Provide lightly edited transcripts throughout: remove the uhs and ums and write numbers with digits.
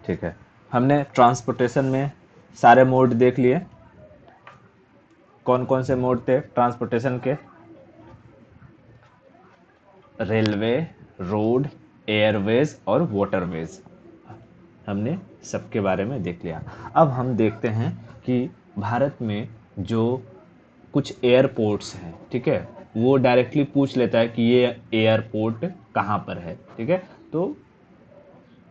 ठीक है, हमने ट्रांसपोर्टेशन में सारे मोड देख लिए। कौन कौन से मोड थे ट्रांसपोर्टेशन के? रेलवे, रोड, एयरवेज और वाटरवेज, हमने सबके बारे में देख लिया। अब हम देखते हैं कि भारत में जो कुछ एयरपोर्ट्स हैं, ठीक है, वो डायरेक्टली पूछ लेता है कि ये एयरपोर्ट कहाँ पर है। ठीक है, तो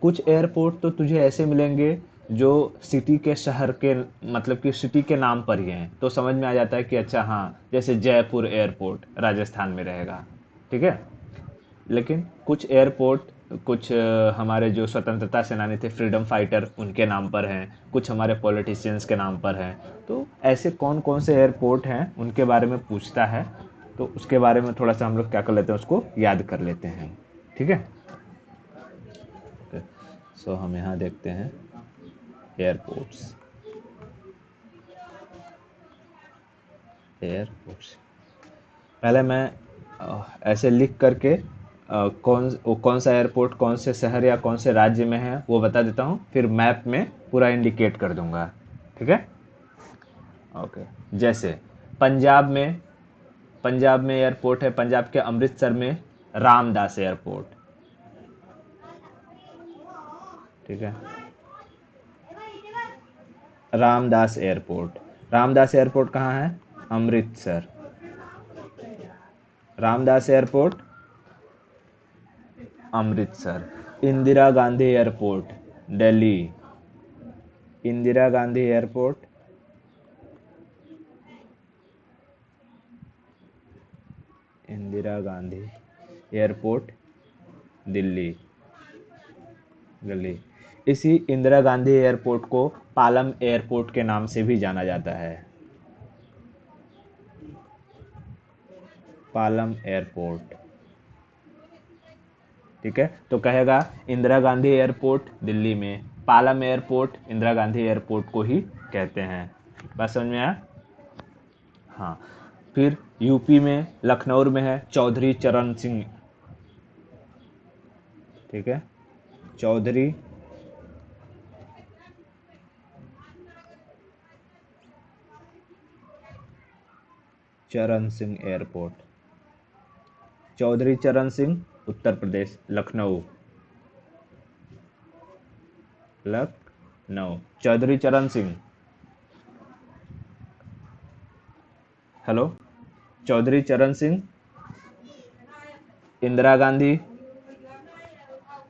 कुछ एयरपोर्ट तो तुझे ऐसे मिलेंगे जो सिटी के, शहर के, मतलब कि सिटी के नाम पर ही हैं, तो समझ में आ जाता है कि अच्छा हाँ, जैसे जयपुर एयरपोर्ट राजस्थान में रहेगा। ठीक है, लेकिन कुछ एयरपोर्ट, कुछ हमारे जो स्वतंत्रता सेनानी थे, फ्रीडम फाइटर, उनके नाम पर हैं, कुछ हमारे पॉलिटिशियंस के नाम पर हैं। तो ऐसे कौन कौन से एयरपोर्ट हैं उनके बारे में पूछता है, तो उसके बारे में थोड़ा सा हम लोग क्या कर लेते हैं, उसको याद कर लेते हैं। ठीक है, सो हम यहाँ देखते हैं एयरपोर्ट्स। एयरपोर्ट्स पहले मैं ऐसे लिख करके कौन सा एयरपोर्ट कौन से शहर या कौन से राज्य में है वो बता देता हूँ, फिर मैप में पूरा इंडिकेट कर दूंगा। ठीक है, ओके। जैसे पंजाब में एयरपोर्ट है, पंजाब के अमृतसर में रामदास एयरपोर्ट। ठीक है, रामदास एयरपोर्ट। रामदास एयरपोर्ट कहाँ है? Amritsar. Ramdas airport Amritsar. Indira Gandhi airport Delhi. Indira Gandhi airport Indira Gandhi airport Delhi. Delhi. इसी इंदिरा गांधी एयरपोर्ट को पालम एयरपोर्ट के नाम से भी जाना जाता है। पालम एयरपोर्ट। ठीक है, तो कहेगा इंदिरा गांधी एयरपोर्ट दिल्ली में, पालम एयरपोर्ट इंदिरा गांधी एयरपोर्ट को ही कहते हैं। बात समझ में आया? हाँ। फिर यूपी में लखनऊ में है चौधरी चरण सिंह। ठीक है, चौधरी चरण सिंह एयरपोर्ट। चौधरी चरण सिंह, उत्तर प्रदेश, लखनऊ। लखनऊ। चौधरी चरण सिंह, हेलो, चौधरी चरण सिंह, इंदिरा गांधी,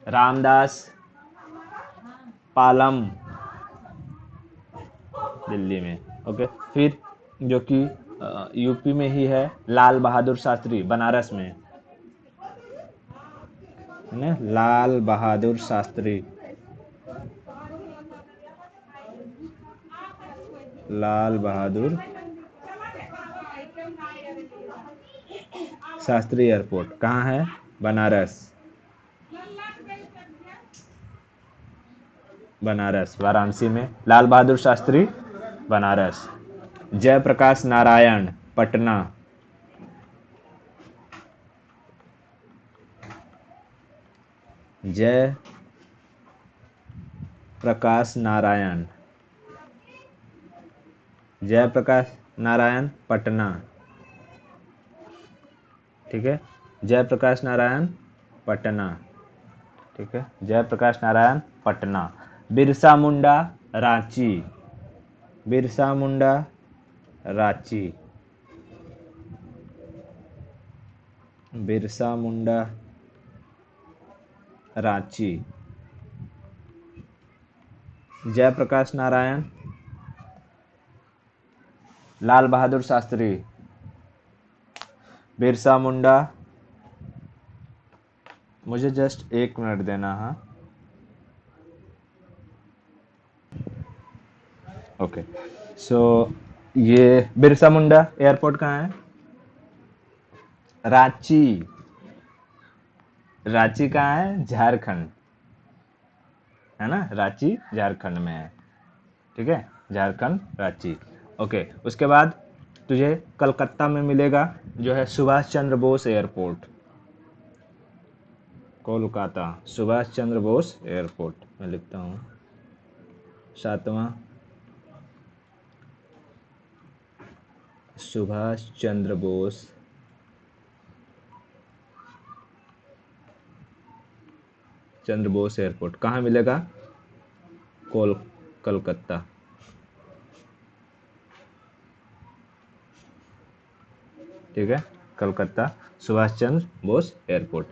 रामदास, पालम, दिल्ली में। ओके, फिर जो कि यूपी में ही है, लाल बहादुर शास्त्री, बनारस में है ना, लाल बहादुर शास्त्री। लाल बहादुर शास्त्री एयरपोर्ट कहाँ है? बनारस। बनारस, वाराणसी में लाल बहादुर शास्त्री, बनारस। जयप्रकाश नारायण, पटना। जय प्रकाश नारायण, जयप्रकाश नारायण, पटना। ठीक है, जयप्रकाश नारायण, पटना। ठीक है, जयप्रकाश नारायण, पटना। बिरसा मुंडा, रांची। बिरसा मुंडा, रांची। बिरसा मुंडा, रांची। जयप्रकाश नारायण, लाल बहादुर शास्त्री, बिरसा मुंडा। मुझे जस्ट 1 मिनट देना। हाँ, ओके। सो ये बिरसा मुंडा एयरपोर्ट कहाँ है? रांची। रांची कहाँ है? झारखंड, है ना, रांची झारखंड में है। ठीक है, झारखंड, रांची। ओके, उसके बाद तुझे कलकत्ता में मिलेगा जो है सुभाष चंद्र बोस एयरपोर्ट। कोलकाता, सुभाष चंद्र बोस एयरपोर्ट मैं लिखता हूँ। सातवां सुभाष चंद्र बोस एयरपोर्ट कहाँ मिलेगा? कलकत्ता। ठीक है, कलकत्ता सुभाष चंद्र बोस एयरपोर्ट।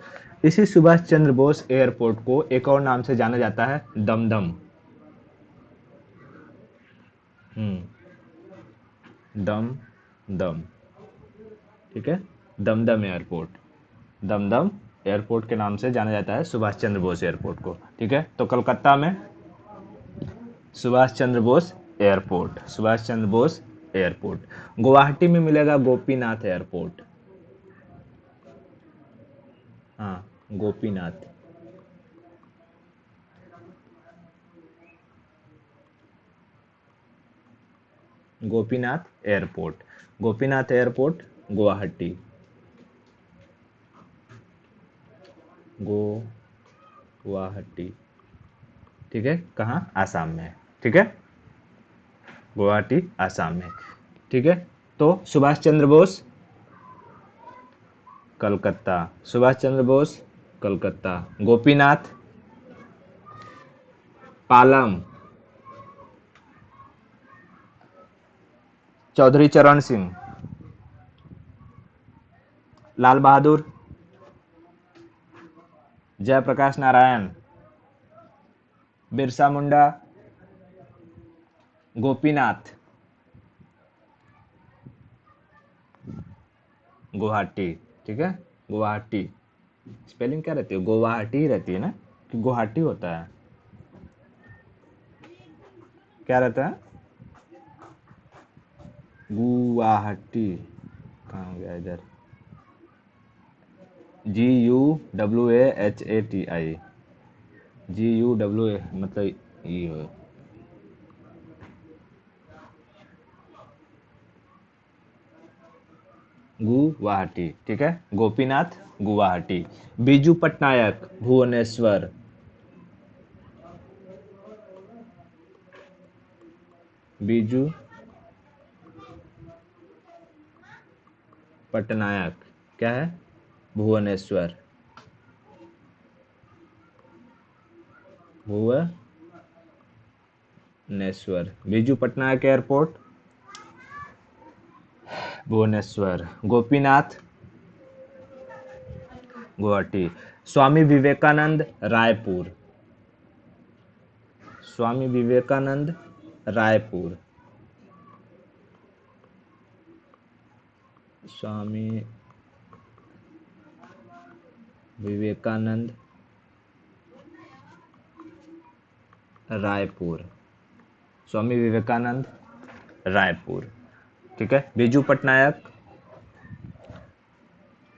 इसी सुभाष चंद्र बोस एयरपोर्ट को एक और नाम से जाना जाता है, दमदम। दम दम। ठीक है, दमदम एयरपोर्ट। दमदम एयरपोर्ट के नाम से जाना जाता है सुभाष चंद्र बोस एयरपोर्ट को। ठीक है, तो कलकत्ता में सुभाष चंद्र बोस एयरपोर्ट, सुभाष चंद्र बोस एयरपोर्ट। गुवाहाटी में मिलेगा गोपीनाथ एयरपोर्ट। हाँ, गोपीनाथ। Gopinath airport, Gopinath airport Guwahati. गुवाहाटी। ठीक है, कहाँ? आसाम में। ठीक है, गुवाहाटी आसाम में। ठीक है, तो सुभाष चंद्र बोस कलकत्ता, सुभाष चंद्र बोस कलकत्ता। गोपीनाथ पालम। चौधरी चरण सिंह। लाल बहादुर, जयप्रकाश नारायण, बिरसा मुंडा, गोपीनाथ। गुवाहाटी। ठीक है, गुवाहाटी। स्पेलिंग क्या रहती है? गुवाहाटी ही रहती है ना, कि गुवाहाटी होता है? क्या रहता है? गुवाहाटी। कहाँ हो गया इधर? GUWAHATI। GUWA मतलब ये हो। गुवाहाटी। ठीक है, गोपीनाथ गुवाहाटी। बीजू पटनायक भुवनेश्वर। बीजू पटनायक क्या है? भुवनेश्वर। भुवनेश्वर, बीजू पटनायक एयरपोर्ट भुवनेश्वर। गोपीनाथ गुवाहाटी। स्वामी विवेकानंद रायपुर। स्वामी विवेकानंद रायपुर। स्वामी विवेकानंद रायपुर। स्वामी विवेकानंद रायपुर। ठीक है, बीजू पटनायक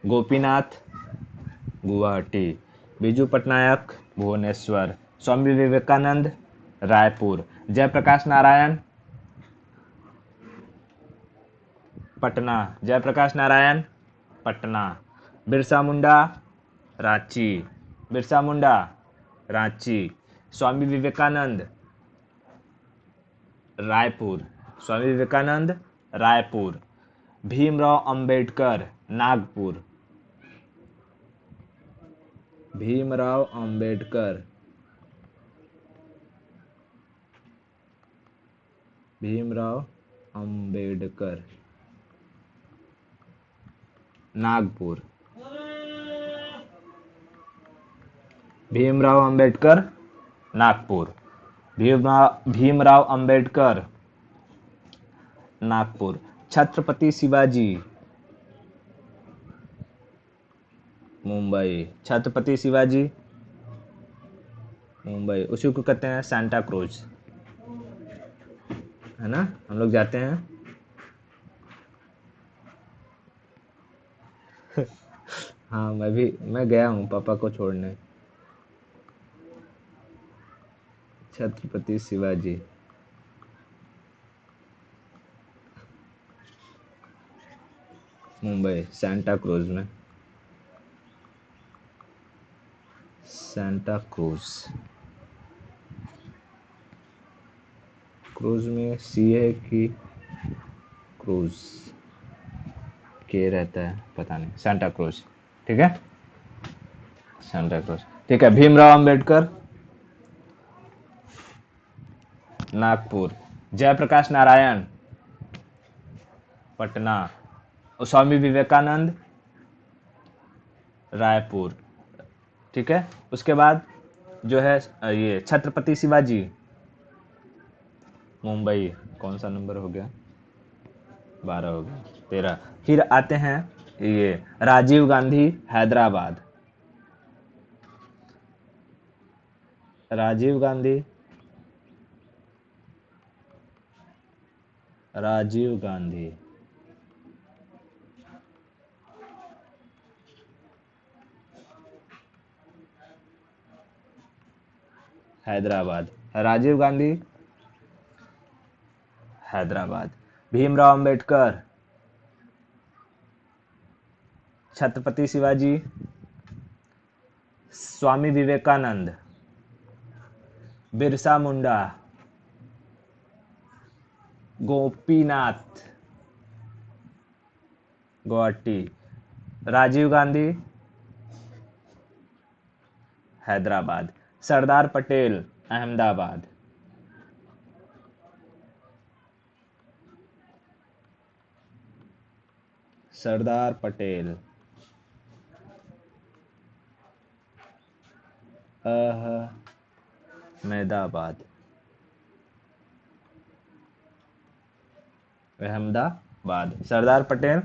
गोपीनाथ गुवाहाटी। बीजू पटनायक भुवनेश्वर। स्वामी विवेकानंद रायपुर। जयप्रकाश नारायण पटना। जयप्रकाश नारायण पटना। बिरसा मुंडा रांची। बिरसा मुंडा रांची। स्वामी विवेकानंद रायपुर। स्वामी विवेकानंद रायपुर। भीमराव अंबेडकर नागपुर। भीमराव अंबेडकर भीमराव अंबेडकर नागपुर। भीमराव अंबेडकर नागपुर। भीमराव अंबेडकर नागपुर। छत्रपति शिवाजी मुंबई। छत्रपति शिवाजी मुंबई, उसी को कहते हैं सांता क्रूज, है ना? हम लोग जाते हैं हाँ, मैं गया हूँ पापा को छोड़ने। छत्रपति शिवाजी मुंबई, सांता क्रूज में। Santa cruise. क्रूज में सी है कि क्रूज के रहता है, पता नहीं, सांता क्रूज। ठीक है, सांता क्रूज। ठीक है, भीमराव अंबेडकर नागपुर, जयप्रकाश नारायण पटना, स्वामी विवेकानंद रायपुर। ठीक है, उसके बाद जो है ये छत्रपति शिवाजी मुंबई। कौन सा नंबर हो गया? 12 हो गया, 13। फिर आते हैं ये Rajiv Gandhi Hyderabad, Rajiv Gandhi, Rajiv Gandhi Hyderabad, Rajiv Gandhi Hyderabad. Bhimrao Ambedkar, Chhatrapati Shivaji, Swami Vivekananda, Birsa Munda, Gopinath Guwahati, Rajiv Gandhi Hyderabad, Sardar Patel Ahmedabad, Sardar Patel Ahmedabad, Ahmedabad, Sardar Patel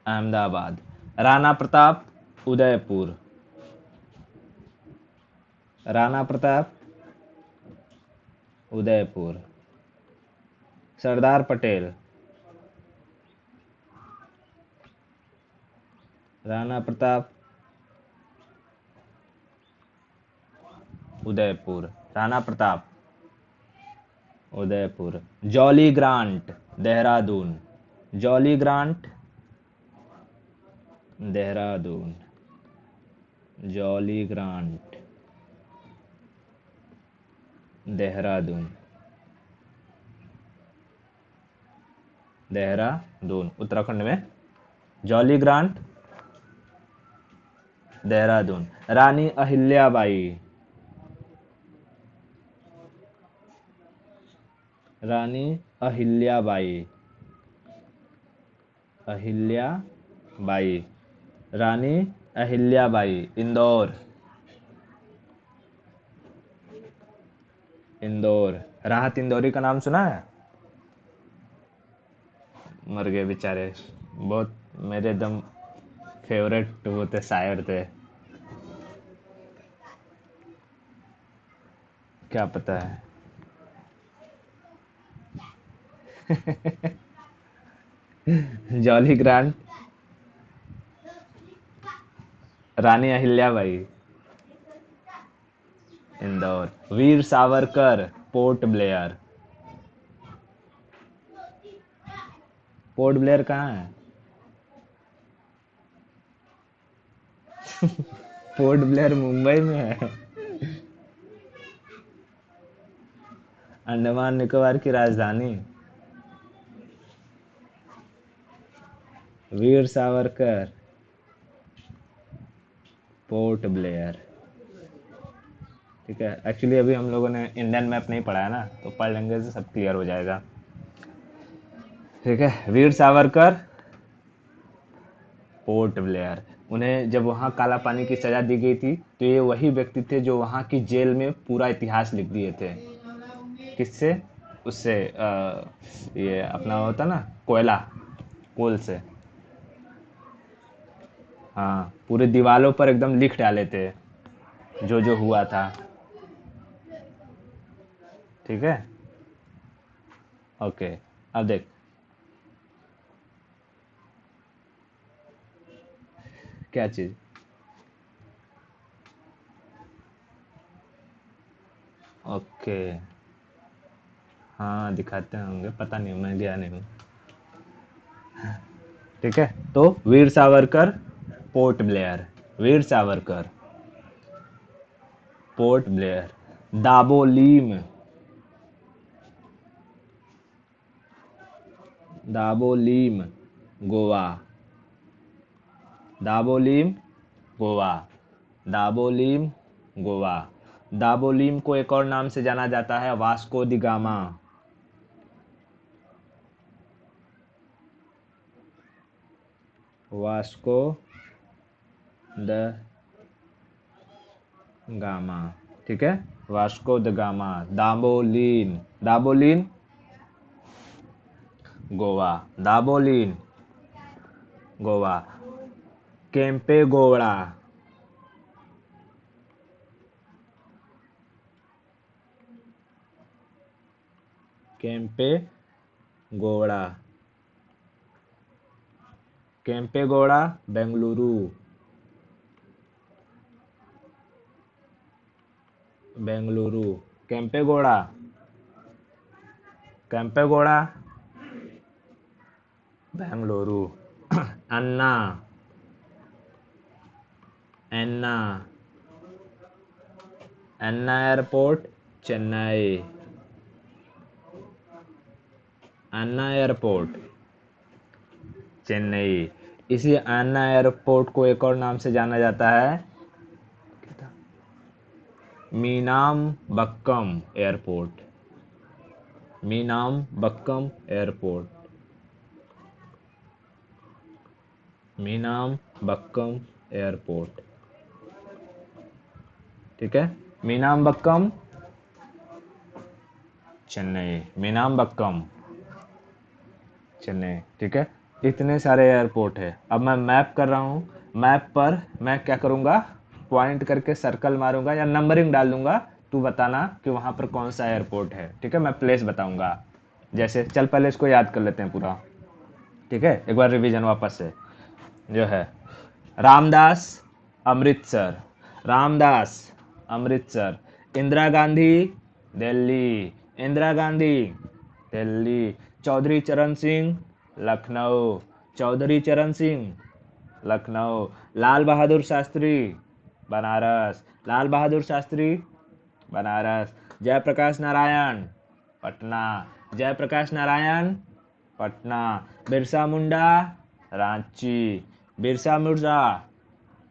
Ahmedabad. Rana Pratap Udaipur, Rana Pratap Udaipur, Sardar Patel, Rana Pratap Udaipur, Rana Pratap Udaipur. Jolly grant Dehradun, Jolly grant Dehradun, Jolly grant Dehradun, Dehradun Uttarakhand में, जॉली ग्रांट देहरादून। रानी अहिल्याबाई, रानी अहिल्याबाई, अहिल्याबाई, रानी अहिल्याबाई इंदौर, इंदौर। राहत इंदौरी का नाम सुना है? मर गए बेचारे, बहुत मेरे एकदम फेवरेट वो थे, शायर थे। क्या पता है? Jolly Grant, Rani Ahilyabai Indore. Veer Savarkar port Blair, Port Blair कहाँ है? पोर्ट ब्लेयर मुंबई में है, अंडमान निकोबार की राजधानी। वीर सावरकर पोर्ट ब्लेयर। ठीक है, एक्चुअली अभी हम लोगों ने इंडियन मैप नहीं पढ़ा है ना, तो पढ़ लेंगे तो सब क्लियर हो जाएगा। ठीक है, वीर सावरकर पोर्ट ब्लेयर। उन्हें जब वहाँ काला पानी की सजा दी गई थी, तो ये वही व्यक्ति थे जो वहाँ की जेल में पूरा इतिहास लिख दिए थे। किससे? उससे ये अपना होता ना कोयला, कोल से। हाँ, पूरे दीवालों पर एकदम लिख डाले थे जो जो हुआ था। ठीक है, ओके। अब देख, क्या चीज? ओके, हाँ दिखाते होंगे, पता नहीं, मैं गया नहीं हूँ। ठीक है, तो वीर सावरकर पोर्ट ब्लेयर, वीर सावरकर पोर्ट ब्लेयर। दाबोलीम, दाबोलीम गोवा, दाबोलीम गोवा, दाबोलीम गोवा। दाबोलीम को एक और नाम से जाना जाता है Vasco da Gama, Vasco da Gama, ठीक है, Vasco da Gama. Dabolim, Dabolim Goa, Dabolim Goa. Kempegowda, Kempegowda, Kempegowda Bengaluru, Bengaluru. Kempegowda, Kempegowda Bengaluru. Anna, Anna, Anna airport Chennai, Anna airport Chennai. इसी अन्ना एयरपोर्ट को एक और नाम से जाना जाता है मीनाम बक्कम एयरपोर्ट, मीनाम बक्कम एयरपोर्ट, मीनाम बक्कम एयरपोर्ट, ठीक है, मीनाम बक्कम चेन्नई, मीनाम बक्कम चेन्नई, ठीक है। इतने सारे एयरपोर्ट है। अब मैं मैप कर रहा हूँ, मैप पर मैं क्या करूँगा, पॉइंट करके सर्कल मारूंगा या नंबरिंग डाल दूंगा, तू बताना कि वहाँ पर कौन सा एयरपोर्ट है, ठीक है। मैं प्लेस बताऊंगा, जैसे चल पहले इसको याद कर लेते हैं पूरा, ठीक है, एक बार रिवीजन वापस से जो है। रामदास अमृतसर, रामदास अमृतसर। इंदिरा गांधी दिल्ली, इंदिरा गांधी दिल्ली। चौधरी चरण सिंह लखनऊ, चौधरी चरण Singh Lucknow. Lal Bahadur Shastri Banaras, Lal Bahadur Shastri Banaras. Jayaprakash Narayan Patna, Jayaprakash Narayan Patna. Birsa Munda Ranchi, Birsa Munda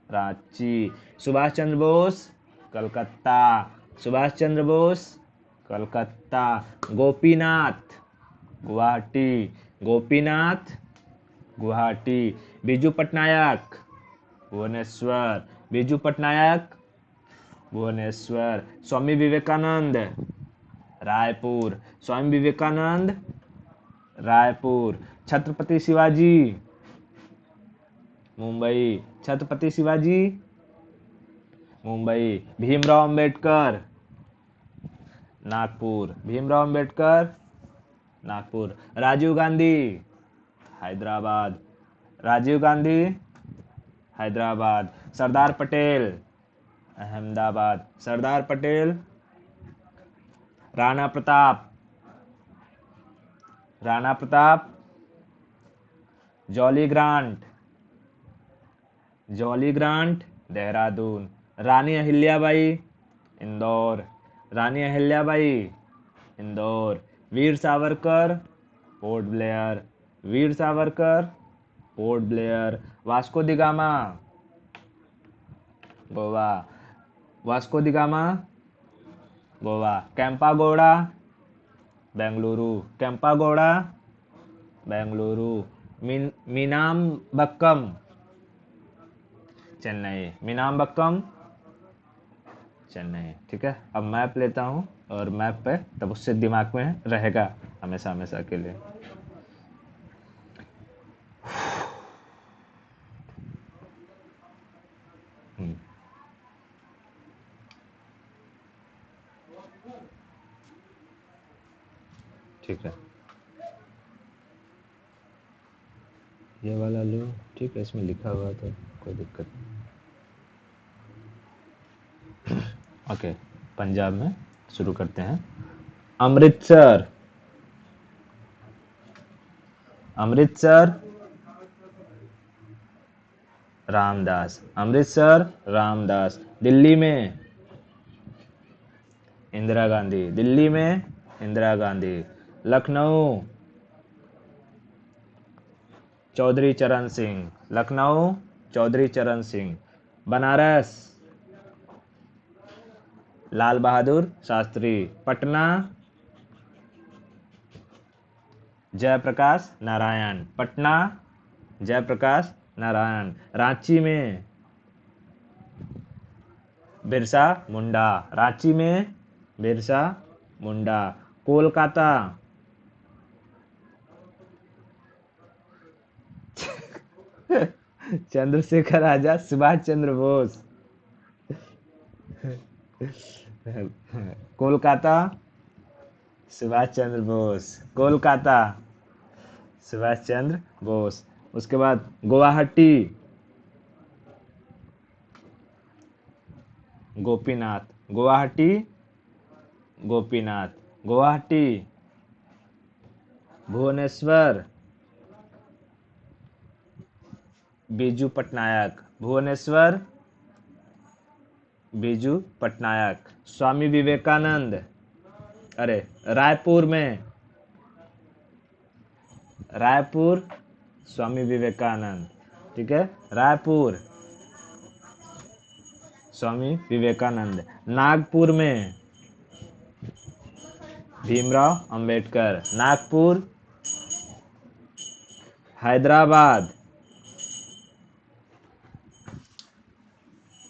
Ranchi. Subhash Chandra Bose Calcutta, Subhash Chandra Bose Calcutta. Gopinath Guwahati, Gopinath Guwahati. Biju Patnaik Bhubaneswar, Biju Patnaik Bhubaneswar. Swami Vivekananda Raipur, Swami Vivekananda Raipur. Chhatrapati Shivaji Mumbai, Chhatrapati Shivaji Mumbai. Bhimrao Ambedkar Nagpur, Bhimrao Ambedkar Nagpur. Rajiv Gandhi Hyderabad, Rajiv Gandhi Hyderabad. Sardar Patel Ahmedabad, Sardar Patel. Rana Pratap, Rana Pratap Jolly Grant, Jolly grant Dehradun. Rani Ahilyabai Indore, Rani Ahilyabai Indore. Veer Savarkar port Blair, Veer Savarkar port Blair. Vasco da Gama Goa, Vasco da Gama Goa. Kempegowda Bengaluru, Kempegowda Bengaluru. Meenambakkam Chennai, Meenambakkam Chennai, ठीक है। अब मैप लेता हूँ और मैप पे तब उससे दिमाग में रहेगा हमेशा हमेशा के लिए। ठीक है, ये वाला लो, ठीक है, इसमें लिखा हुआ तो कोई दिक्कत नहीं। ओके, पंजाब में शुरू करते हैं। अमृतसर, अमृतसर रामदास, अमृतसर रामदास। दिल्ली में इंदिरा गांधी, दिल्ली में इंदिरा गांधी। लखनऊ, चौधरी चरण सिंह। लखनऊ, चौधरी चरण सिंह। बनारस, लाल बहादुर शास्त्री। पटना, जयप्रकाश नारायण। पटना, जयप्रकाश नारायण। रांची में बिरसा मुंडा। रांची में बिरसा मुंडा। कोलकाता, चंद्रशेखर आजाद, सुभाष चंद्र बोस। कोलकाता, सुभाष चंद्र बोस। कोलकाता, सुभाष चंद्र बोस। उसके बाद गुवाहाटी, गोपीनाथ। गुवाहाटी, गोपीनाथ। गुवाहाटी, भुवनेश्वर, बीजू पटनायक। भुवनेश्वर, बीजू पटनायक। स्वामी विवेकानंद, अरे रायपुर में, रायपुर, स्वामी विवेकानंद। ठीक है, रायपुर, स्वामी विवेकानंद। नागपुर में भीमराव अंबेडकर। नागपुर। हैदराबाद,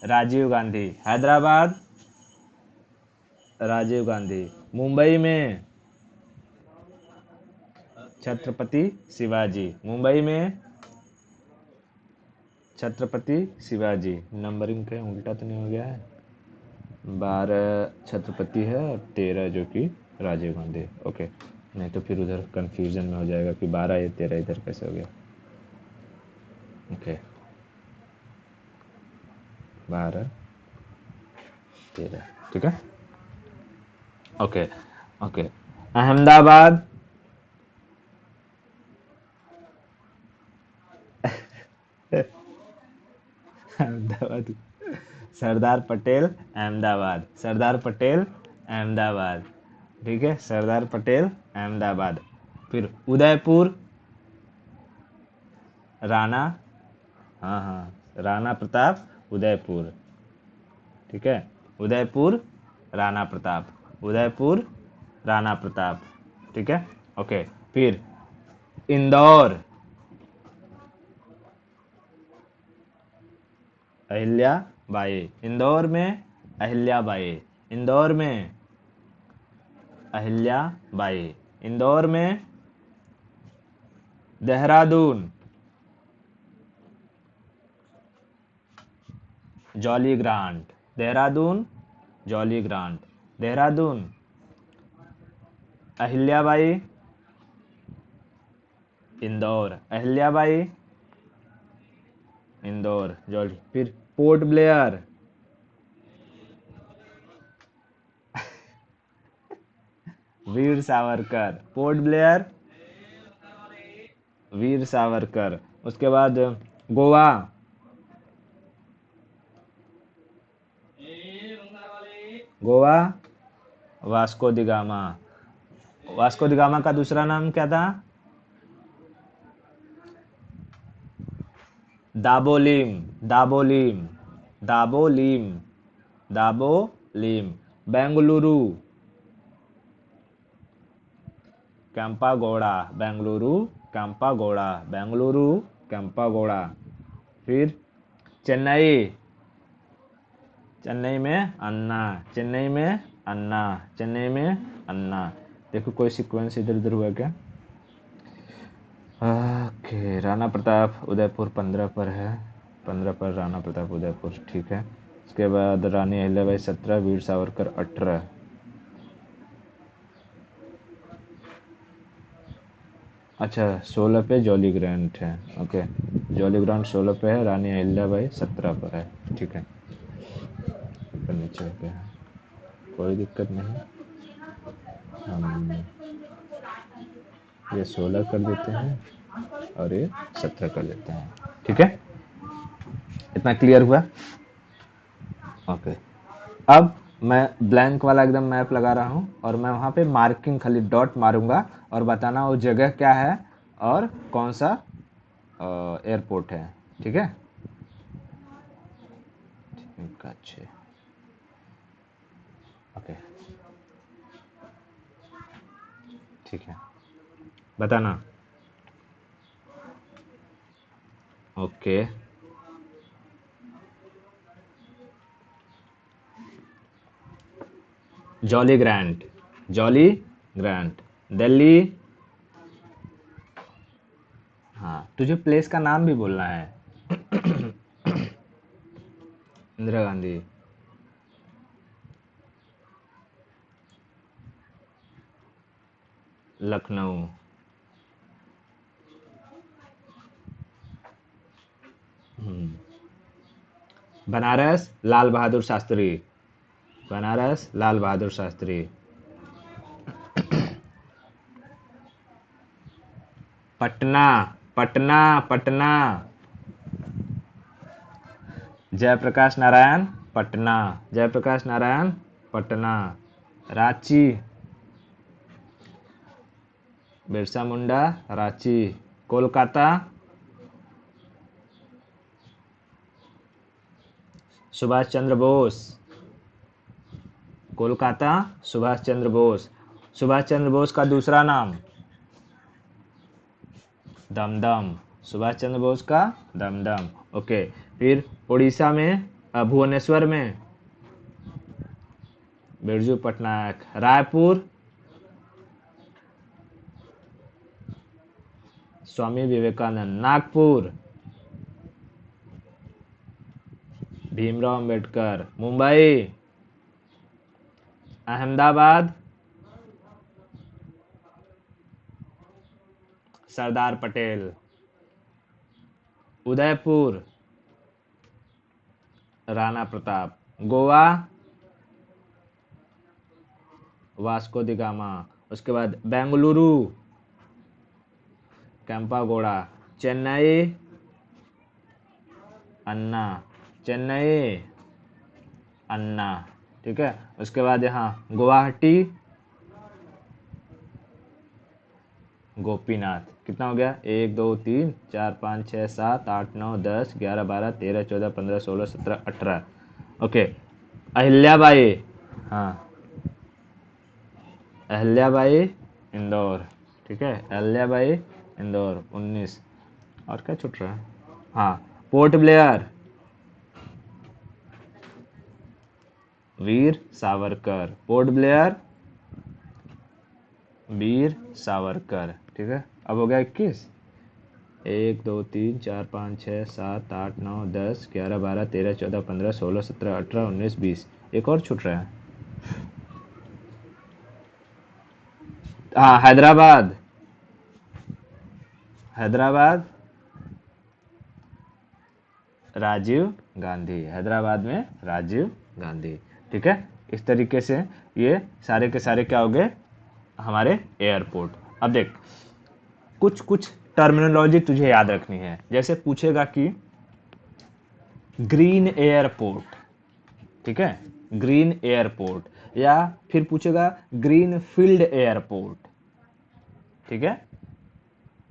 राजीव गांधी। हैदराबाद, राजीव गांधी। मुंबई में छत्रपति शिवाजी। मुंबई में छत्रपति शिवाजी। नंबरिंग कहीं उल्टा तो नहीं हो गया है? 12 छत्रपति है और 13 जो कि राजीव गांधी। ओके, नहीं तो फिर उधर कंफ्यूजन में हो जाएगा कि 12 या 13 इधर कैसे हो गया। ओके, 12 13, ठीक है। Okay okay. अहमदाबाद, अहमदाबाद। सरदार पटेल, अहमदाबाद। सरदार पटेल, अहमदाबाद। ठीक है, सरदार पटेल, अहमदाबाद। फिर उदयपुर, राणा, हाँ हाँ, राणा प्रताप, उदयपुर। ठीक है, उदयपुर, राणा प्रताप। उदयपुर, राणा प्रताप। ठीक है, ओके। फिर इंदौर, अहिल्या बाई। इंदौर में अहिल्या बाई। इंदौर में अहिल्या बाई। इंदौर में Dehradun, Jolly grant. Dehradun, Jolly grant. Dehradun, Ahilyabai. Indore, Ahilyabai, Indore, jolly. फिर पोर्ट ब्लेयर, वीर सावरकर। पोर्ट ब्लेयर, वीर सावरकर। उसके बाद Goa, Goa, Vasco da Gama. Vasco da gamma का दूसरा नाम क्या था? दाबोलिम। दाबोलिम, दाबोलिम, दाबोलिम। बेंगलुरु, कैंपागोड़ा। बेंगलुरु, कैंपागोड़ा। बेंगलुरु, कैंपागोड़ा। फिर चेन्नई, चेन्नई में अन्ना। चेन्नई में अन्ना। चेन्नई में अन्ना। देखो कोई सीक्वेंस इधर उधर हुआ क्या? ओके, राणा प्रताप उदयपुर 15 पर है। 15 पर राणा प्रताप उदयपुर, ठीक है। उसके बाद रानी अहिल्याबाई 17, वीर सावरकर 18। अच्छा, 16 पे जॉली ग्रांट है। ओके, जॉली ग्रांट 16 पे है, रानी अहिल्याबाई 17 पर है। ठीक है, ऊपर नीचे हो गया है, कोई दिक्कत नहीं। हम ये 16 कर देते हैं और ये 17 कर देते हैं। ठीक है, इतना क्लियर हुआ? ओके, अब मैं ब्लैंक वाला एकदम मैप लगा रहा हूँ और मैं वहाँ पे मार्किंग खाली डॉट मारूंगा और बताना वो जगह क्या है और कौन सा एयरपोर्ट है, ठीक है। ठीक, अच्छे, ओके, ठीक है, बताना। Okay, jolly grand, jolly grand, Delhi. हाँ, तुझे प्लेस का नाम भी बोलना है। इंदिरा गांधी, लखनऊ, बनारस लाल बहादुर शास्त्री, बनारस लाल बहादुर शास्त्री, पटना, पटना, पटना, जयप्रकाश नारायण पटना, जयप्रकाश नारायण पटना, रांची, बिरसा मुंडा रांची, कोलकाता, सुभाष चंद्र बोस, कोलकाता, सुभाष चंद्र बोस, सुभाष चंद्र बोस का दूसरा नाम दमदम, सुभाष चंद्र बोस का दमदम, ओके। फिर उड़ीसा में भुवनेश्वर में Birju Patnaik, Raipur Swami Vivekananda, Nagpur Bhimrao Ambedkar, Mumbai, Ahmedabad Sardar Patel, Udaipur Rana Pratap, Goa Vasco da gamma, उसके बाद बेंगलुरु कैंपागोड़ा, चेन्नई अन्ना, चेन्नई अन्ना, ठीक है। उसके बाद यहाँ गुवाहाटी गोपीनाथ। कितना हो गया? 1 2 3 4 5 6 7 8 9 10 11 12 13 14 15 16 17 18। ओके, अहिल्याबाई, हाँ, अहिल्याबाई इंदौर, ठीक है, अहिल्याबाई इंदौर 19। और क्या छूट रहा है? हाँ, पोर्ट ब्लेयर वीर सावरकर, पोर्ट ब्लेयर वीर सावरकर, ठीक है। अब हो गया 21। 1 2 3 4 5 6 7 8 9 10 11 12 13 14 15 16 17 18 19 20। एक और छूट रहा है। हाँ, हैदराबाद, हैदराबाद राजीव गांधी, हैदराबाद में राजीव गांधी, ठीक है। इस तरीके से ये सारे के सारे क्या हो गए? हमारे एयरपोर्ट। अब देख, कुछ कुछ टर्मिनोलॉजी तुझे याद रखनी है। जैसे पूछेगा कि ग्रीन एयरपोर्ट, ठीक है, ग्रीन एयरपोर्ट, या फिर पूछेगा ग्रीन फील्ड एयरपोर्ट, ठीक है,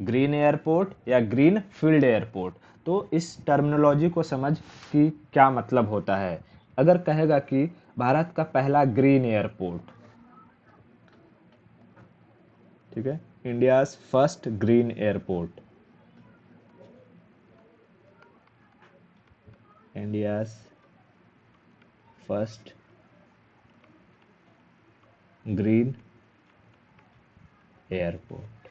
ग्रीन एयरपोर्ट या ग्रीन फील्ड एयरपोर्ट। तो इस टर्मिनोलॉजी को समझ कि क्या मतलब होता है। अगर कहेगा कि भारत का पहला ग्रीन एयरपोर्ट, ठीक है, India's first green airport, India's first green airport.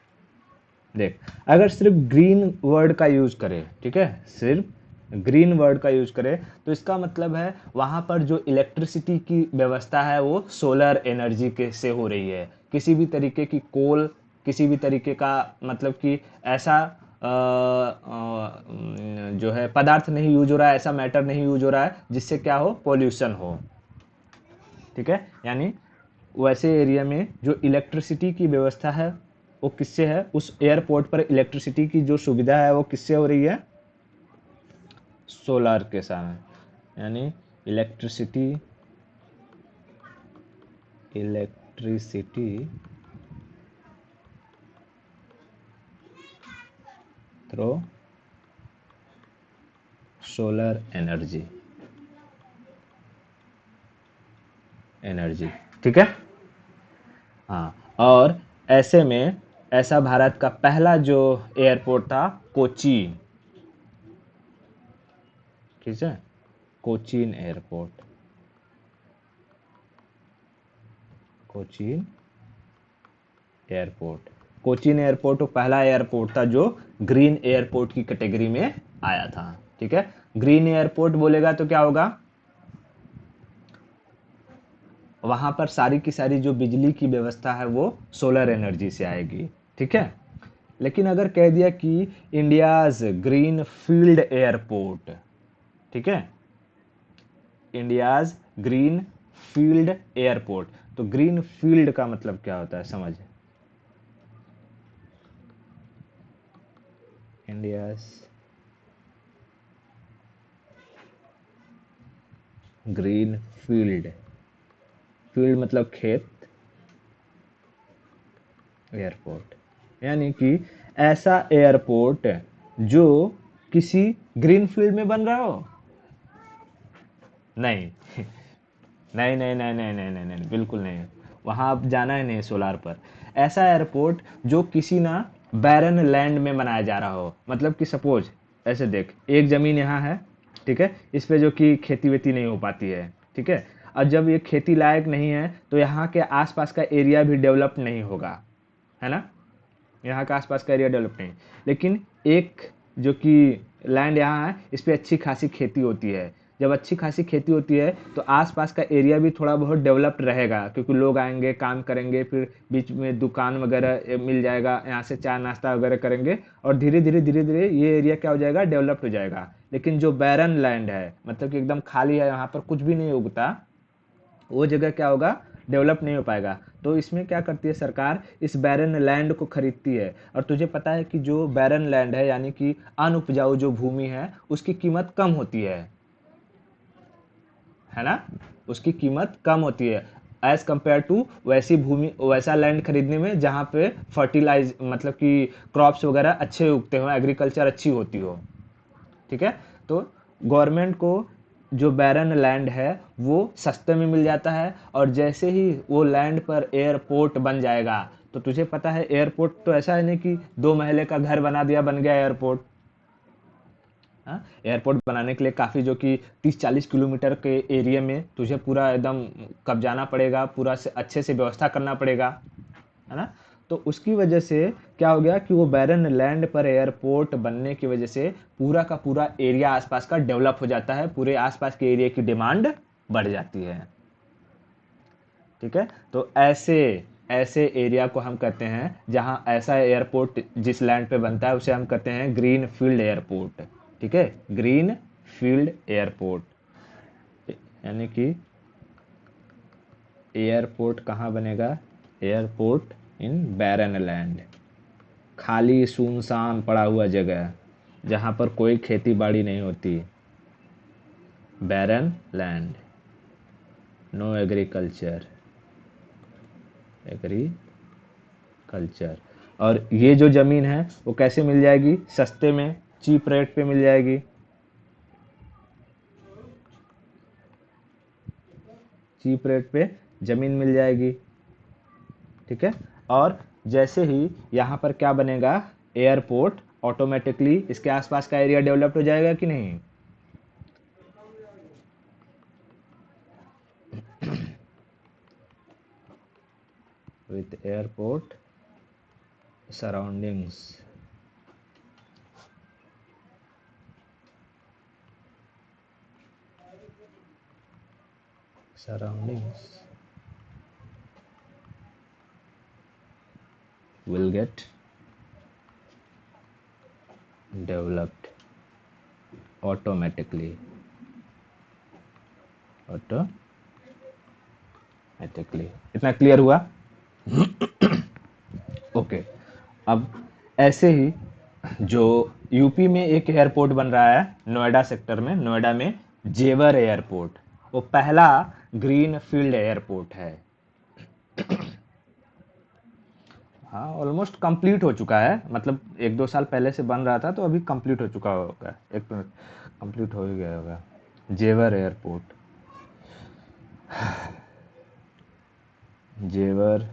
देख, अगर सिर्फ ग्रीन वर्ड का यूज करें, ठीक है, सिर्फ ग्रीन वर्ड का यूज करें, तो इसका मतलब है वहां पर जो इलेक्ट्रिसिटी की व्यवस्था है वो सोलर एनर्जी के से हो रही है। किसी भी तरीके की कोल, किसी भी तरीके का मतलब कि ऐसा जो है पदार्थ नहीं यूज हो रहा है, ऐसा मैटर नहीं यूज हो रहा है जिससे क्या हो, पोल्यूशन हो, ठीक है। यानी वैसे एरिया में जो इलेक्ट्रिसिटी की व्यवस्था है वो किससे है, उस एयरपोर्ट पर इलेक्ट्रिसिटी की जो सुविधा है वो किससे हो रही है, सोलर के साथ। यानी electricity, electricity through solar energy, ठीक है। हाँ, और ऐसे में ऐसा भारत का पहला जो एयरपोर्ट था कोची, ठीक है, Cochin airport, Cochin airport. Cochin airport वो पहला एयरपोर्ट था जो ग्रीन एयरपोर्ट की कैटेगरी में आया था, ठीक है। ग्रीन एयरपोर्ट बोलेगा तो क्या होगा, वहां पर सारी की सारी जो बिजली की व्यवस्था है वो सोलर एनर्जी से आएगी, ठीक है। लेकिन अगर कह दिया कि इंडियाज ग्रीन फील्ड एयरपोर्ट, ठीक है, इंडियाज ग्रीन फील्ड एयरपोर्ट, तो ग्रीन फील्ड का मतलब क्या होता है समझ, इंडियाज ग्रीन फील्ड, फील्ड मतलब खेत, एयरपोर्ट, यानी कि ऐसा एयरपोर्ट जो किसी ग्रीन फील्ड में बन रहा हो। नहीं नहीं नहीं नहीं नहीं नहीं नहीं नहीं, बिल्कुल नहीं, वहां आप जाना ही नहीं सोलार पर। ऐसा एयरपोर्ट जो किसी ना बैरन लैंड में बनाया जा रहा हो, मतलब कि सपोज ऐसे देख, एक जमीन यहाँ है, ठीक है, इस पे जो कि खेती वेती नहीं हो पाती है, ठीक है, और जब ये खेती लायक नहीं है तो यहाँ के आसपास का एरिया भी डेवलप नहीं होगा, है ना, यहाँ का आसपास का एरिया डेवलप नहीं, लेकिन एक जो कि लैंड यहाँ है इस पे अच्छी खासी खेती होती है। जब अच्छी खासी खेती होती है तो आसपास का एरिया भी थोड़ा बहुत डेवलप्ड रहेगा, क्योंकि लोग आएंगे काम करेंगे, फिर बीच में दुकान वगैरह मिल जाएगा, यहाँ से चाय नाश्ता वगैरह करेंगे, और धीरे धीरे ये एरिया क्या हो जाएगा, डेवलप्ड हो जाएगा। लेकिन जो बैरन लैंड है, मतलब कि एकदम खाली है, यहाँ पर कुछ भी नहीं उगता, वो जगह क्या होगा, डेवलप नहीं हो पाएगा। तो इसमें क्या करती है सरकार, इस बैरन लैंड को खरीदती है। और तुझे पता है कि जो बैरन लैंड है यानी कि अनउपजाऊ जो भूमि है उसकी कीमत कम होती है ना, उसकी कीमत कम होती है एज कंपेयर टू वैसी भूमि, वैसा लैंड खरीदने में जहाँ पे फर्टिलाइज मतलब कि क्रॉप्स वगैरह अच्छे उगते हो, एग्रीकल्चर अच्छी होती हो, ठीक है। तो गवर्नमेंट को जो बैरन लैंड है वो सस्ते में मिल जाता है, और जैसे ही वो लैंड पर एयरपोर्ट बन जाएगा, तो तुझे पता है एयरपोर्ट तो ऐसा है नहीं कि 2 महले का घर बना दिया बन गया एयरपोर्ट। हाँ, एयरपोर्ट बनाने के लिए काफ़ी जो कि 30-40 किलोमीटर के एरिया में तुझे पूरा एकदम कब्जाना पड़ेगा, पूरा से अच्छे से व्यवस्था करना पड़ेगा, है ना। तो उसकी वजह से क्या हो गया कि वो बैरन लैंड पर एयरपोर्ट बनने की वजह से पूरा का पूरा एरिया आसपास का डेवलप हो जाता है, पूरे आसपास के एरिया की डिमांड बढ़ जाती है, ठीक है। तो ऐसे ऐसे एरिया को हम कहते हैं, जहां ऐसा एयरपोर्ट जिस लैंड पे बनता है उसे हम कहते हैं ग्रीन फील्ड एयरपोर्ट, ठीक है, ग्रीन फील्ड एयरपोर्ट। यानी कि एयरपोर्ट कहाँ बनेगा, एयरपोर्ट इन बैरन लैंड, खाली सुनसान पड़ा हुआ जगह जहाँ पर कोई खेती बाड़ी नहीं होती, barren land, no agriculture, agriculture. और ये जो ज़मीन है वो कैसे मिल जाएगी, सस्ते में, चीप रेट पे मिल जाएगी, चीप रेट पे ज़मीन मिल जाएगी, ठीक है। और जैसे ही यहाँ पर क्या बनेगा, एयरपोर्ट, ऑटोमेटिकली इसके आसपास का एरिया डेवलप्ड हो जाएगा कि नहीं, with airport surroundings, surroundings will get developed automatically, automatically. इतना क्लियर हुआ, ओके। अब ऐसे ही जो यूपी में एक एयरपोर्ट बन रहा है नोएडा सेक्टर में, नोएडा में जेवर एयरपोर्ट, वो पहला ग्रीन फील्ड एयरपोर्ट है। हाँ ऑलमोस्ट कंप्लीट हो चुका है, मतलब 1-2 साल पहले से बन रहा था तो अभी कंप्लीट हो चुका होगा, एक तो कंप्लीट हो ही गया होगा। जेवर एयरपोर्ट, जेवर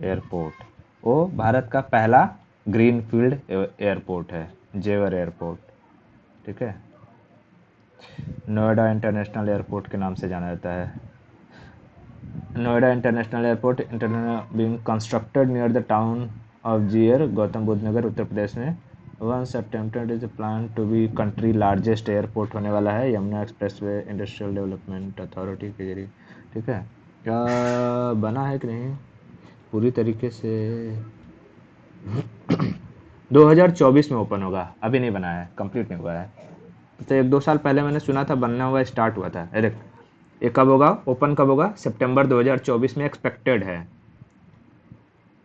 एयरपोर्ट वो भारत का पहला ग्रीनफील्ड एयरपोर्ट है, जेवर एयरपोर्ट। ठीक है, नोएडा इंटरनेशनल एयरपोर्ट के नाम से जाना जाता है। Noida international airport international being constructed near the town of Jewar, Gautam Buddh Nagar, Uttar Pradesh में। Once attempted is plan to be country largest airport होने वाला है, Yamuna expressway industrial development authority के जरिए। ठीक है, क्या बना है कि नहीं पूरी तरीके से? 2024 में ओपन होगा, अभी नहीं बना है, कंप्लीट नहीं हुआ है। तो 1-2 साल पहले मैंने सुना था बनना हुआ, स्टार्ट हुआ था। अरे ये कब होगा, ओपन कब होगा? सितंबर 2024 में एक्सपेक्टेड है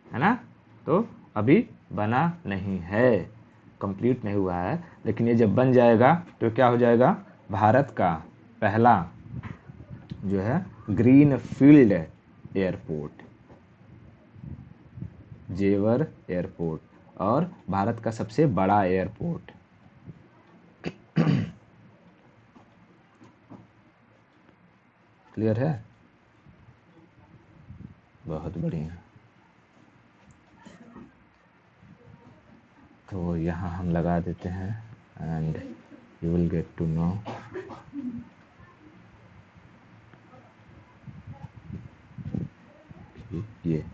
ना। तो अभी बना नहीं है, कंप्लीट नहीं हुआ है, लेकिन ये जब बन जाएगा तो क्या हो जाएगा? भारत का पहला जो है ग्रीन फील्ड एयरपोर्ट, जेवर एयरपोर्ट, और भारत का सबसे बड़ा एयरपोर्ट। क्लियर है? बहुत बढ़िया। तो यहाँ हम लगा देते हैं and you will get to know. ये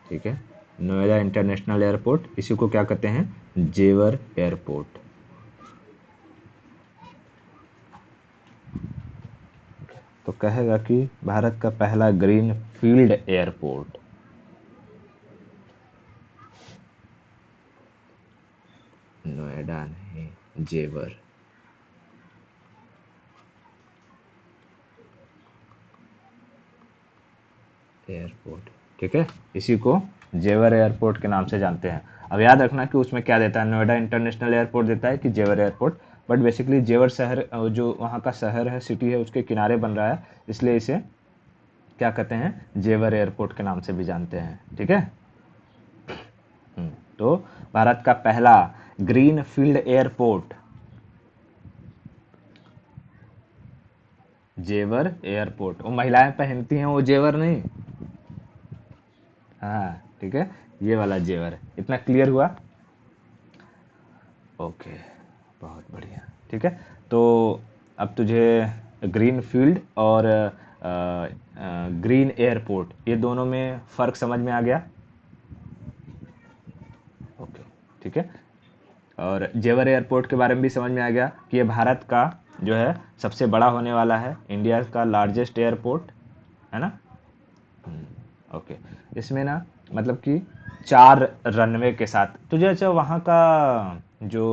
ठीक है, नोएडा इंटरनेशनल एयरपोर्ट, इसी को क्या कहते हैं? जेवर एयरपोर्ट। तो कहेगा कि भारत का पहला ग्रीन फील्ड एयरपोर्ट, नोएडा नहीं, जेवर एयरपोर्ट। ठीक है, इसी को जेवर एयरपोर्ट के नाम से जानते हैं। अब याद रखना कि उसमें क्या देता है, नोएडा इंटरनेशनल एयरपोर्ट देता है कि जेवर एयरपोर्ट, बट बेसिकली जेवर शहर जो वहाँ का शहर है, सिटी है, उसके किनारे बन रहा है, इसलिए इसे क्या कहते हैं? जेवर एयरपोर्ट के नाम से भी जानते हैं। ठीक है। तो भारत का पहला ग्रीन फील्ड एयरपोर्ट जेवर एयरपोर्ट, वो महिलाएं पहनती हैं वो जेवर नहीं। हाँ ठीक है, ये वाला जेवर। इतना क्लियर हुआ? ओके, बहुत बढ़िया। ठीक है, तो अब तुझे ग्रीन फील्ड और ग्रीन एयरपोर्ट, ये दोनों में फ़र्क समझ में आ गया? ओके, ठीक है। और जेवर एयरपोर्ट के बारे में भी समझ में आ गया कि ये भारत का जो है सबसे बड़ा होने वाला है, इंडिया का लार्जेस्ट एयरपोर्ट, है ना। ओके, इसमें ना मतलब कि 4 रनवे के साथ तुझे, अच्छा वहाँ का जो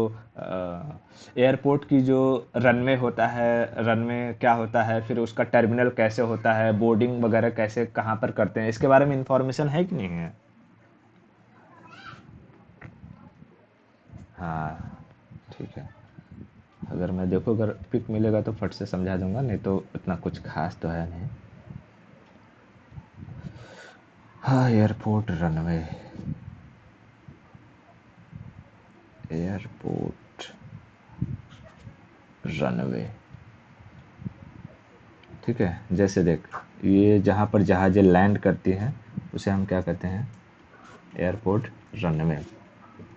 एयरपोर्ट की जो रनवे होता है, रनवे क्या होता है, फिर उसका टर्मिनल कैसे होता है, बोर्डिंग वगैरह कैसे कहाँ पर करते हैं, इसके बारे में इंफॉर्मेशन है कि नहीं है? हाँ ठीक है, अगर मैं देखो अगर पिक मिलेगा तो फट से समझा दूंगा, नहीं तो इतना कुछ खास तो है नहीं। हाँ, एयरपोर्ट रनवे, एयरपोर्ट रनवे। ठीक है, जैसे देख, ये जहाँ पर जहाज़ें लैंड करती हैं उसे हम क्या कहते हैं? Airport runway.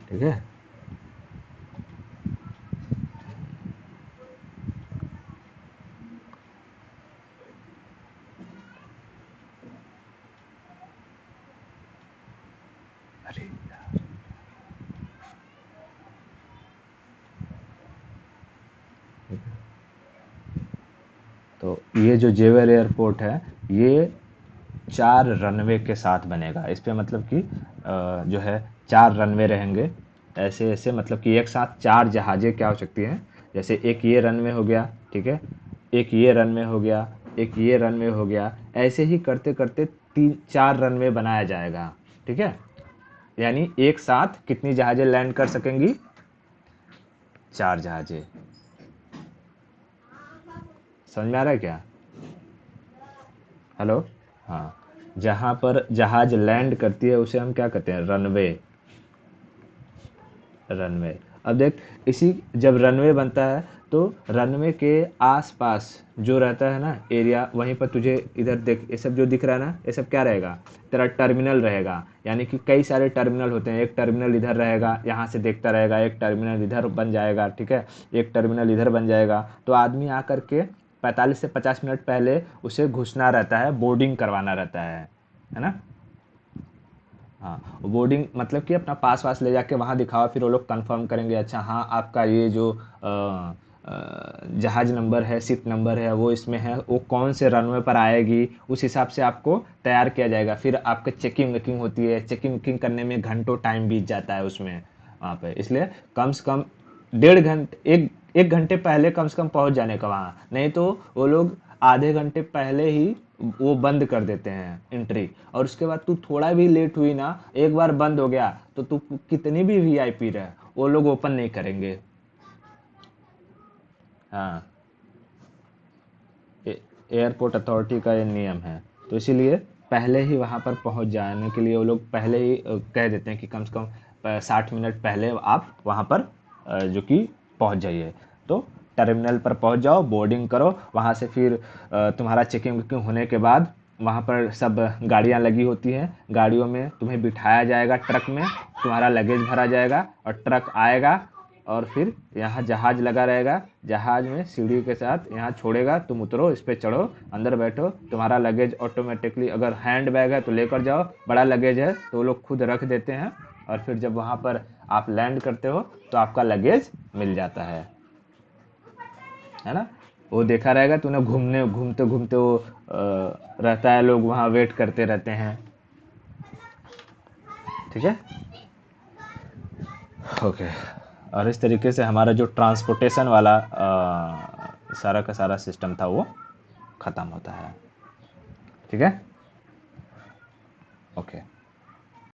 ठीक है। अरे यार, तो ये जो जेवर एयरपोर्ट है, ये 4 रनवे के साथ बनेगा। इस पे मतलब कि जो है 4 रनवे रहेंगे, ऐसे ऐसे, मतलब कि एक साथ 4 जहाज़ें क्या हो सकती हैं, जैसे एक ये रनवे हो गया, ठीक है, एक ये रनवे हो गया, एक ये रनवे हो गया, ऐसे ही करते करते 3-4 रनवे बनाया जाएगा। ठीक है, यानी एक साथ कितनी जहाज़ें लैंड कर सकेंगी? 4 जहाज़ें। समझ में आ रहा है क्या? हेलो। हाँ, जहाँ पर जहाज लैंड करती है उसे हम क्या कहते हैं, रनवे। रनवे। अब देख, इसी जब रनवे बनता है तो रनवे के आसपास जो रहता है ना एरिया, वहीं पर तुझे इधर देख, ये सब जो दिख रहा है ना, ये सब क्या रहेगा, तेरा टर्मिनल रहेगा। यानी कि कई सारे टर्मिनल होते हैं, एक टर्मिनल इधर रहेगा, यहाँ से देखता रहेगा, एक टर्मिनल इधर बन जाएगा, ठीक है, एक टर्मिनल इधर बन जाएगा। तो आदमी आकर के 45 से 50 मिनट पहले उसे घुसना रहता है, बोर्डिंग करवाना रहता है ना। हाँ, बोर्डिंग मतलब कि अपना पास वास ले जाके वहाँ दिखाओ, फिर वो लोग कंफर्म करेंगे, अच्छा हाँ आपका ये जो जहाज नंबर है, सीट नंबर है, वो इसमें है, वो कौन से रनवे पर आएगी, उस हिसाब से आपको तैयार किया जाएगा। फिर आपका चेकिंग वेकिंग होती है, चेकिंग वेकिंग करने में घंटों टाइम बीत जाता है उसमें वहाँ पे। इसलिए कम से कम 1.5 घंटे, एक घंटे पहले कम से कम पहुँच जाने का वहाँ, नहीं तो वो लोग आधे घंटे पहले ही वो बंद कर देते हैं एंट्री। और उसके बाद तू थोड़ा भी लेट हुई ना, एक बार बंद हो गया तो तू कितनी भी वीआईपी रहे, वो लोग ओपन नहीं करेंगे। हाँ, एयरपोर्ट अथॉरिटी का ये नियम है। तो इसीलिए पहले ही वहाँ पर पहुँच जाने के लिए वो लोग पहले ही कह देते हैं कि कम से कम 60 मिनट पहले आप वहाँ पर जो कि पहुँच जाइए। तो टर्मिनल पर पहुँच जाओ, बोर्डिंग करो, वहाँ से फिर तुम्हारा चेकिंग वेकिंग होने के बाद वहाँ पर सब गाड़ियाँ लगी होती हैं, गाड़ियों में तुम्हें बिठाया जाएगा, ट्रक में तुम्हारा लगेज भरा जाएगा और ट्रक आएगा। और फिर यहाँ जहाज लगा रहेगा, जहाज में सीढ़ी के साथ यहाँ छोड़ेगा, तुम उतरो, इस पे चढ़ो, अंदर बैठो, तुम्हारा लगेज ऑटोमेटिकली, अगर हैंड बैग है तो लेकर जाओ, बड़ा लगेज है तो वो लोग खुद रख देते हैं। और फिर जब वहाँ पर आप लैंड करते हो तो आपका लगेज मिल जाता है ना। वो देखा रहेगा तूने, घूमने घूमते घूमते वो रहता है, लोग वहाँ वेट करते रहते हैं, ठीक है। ओके। और इस तरीके से हमारा जो ट्रांसपोर्टेशन वाला सारा का सारा सिस्टम था वो ख़त्म होता है, ठीक है। ओके।